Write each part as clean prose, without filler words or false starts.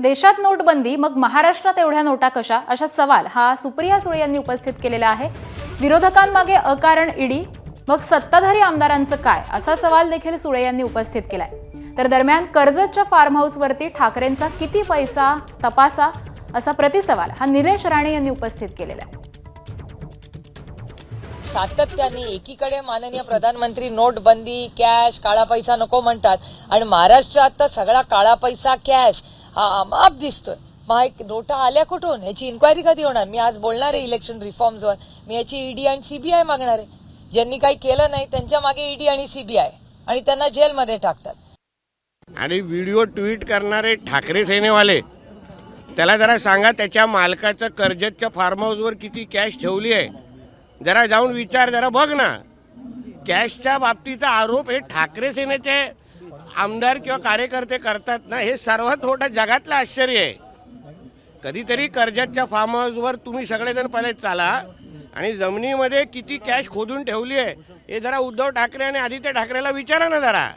देशात नोटबंदी, मग महाराष्ट्रात एवढ्या नोटा कशा, अशा सवाल हा सुप्रिया सुळे यांनी उपस्थित केलेला आहे। विरोधकांमागे अकारण ईडी, मग सत्ताधारी आमदारांचं काय, असा सवाल देखील सुळे यांनी उपस्थित केलाय। तर दरम्यान कर्जतच्या फार्म हाऊसवरती ठाकरेंचा किती पैसा तपासा, असा प्रतिसवाल हा निलेश राणे यांनी उपस्थित केलेला आहे। सातत्याने एकीकडे माननीय प्रधानमंत्री नोटबंदी, कॅश, काळा पैसा नको म्हणतात आणि महाराष्ट्रात तर सगळा काळा पैसा, कॅश हा अमाप दिसतोय। मग नोटा आल्या कुठून, याची इन्क्वायरी कधी होणार? मी आज बोलणार आहे इलेक्शन रिफॉर्म्सवर। मी याची ईडी आणि सीबीआय मागणार आहे। ज्यांनी काही केलं नाही त्यांच्या मागे ईडी आणि सीबीआय, आणि त्यांना जेलमध्ये टाकतात। आणि व्हिडिओ ट्विट करणारे ठाकरे सेनेवाले, त्याला जरा सांगा त्याच्या मालकाचं कर्जतच्या फार्म हाऊसवर किती कॅश ठेवली आहे। जरा जाऊन विचार, जरा बघ ना। कॅशच्या बाबतीचा आरोप हे ठाकरे सेनेचे आमदार किंवा कार्यकर्ते करतात ना, हे सर्वात मोठं जगातलं आश्चर्य आहे। कधीतरी कर्जतच्या फार्म हाऊसवर तुम्ही सगळेजण पहिले चाला आणि जमिनीमध्ये किती कॅश खोदून ठेवली आहे हे जरा उद्धव ठाकरे आणि आदित्य ठाकरेला विचारा ना जरा।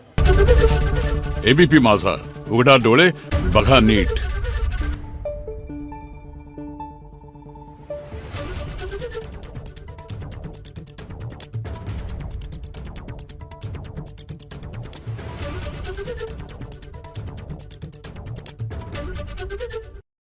एबीपी माझा, उघडा डोळे बघा नीट।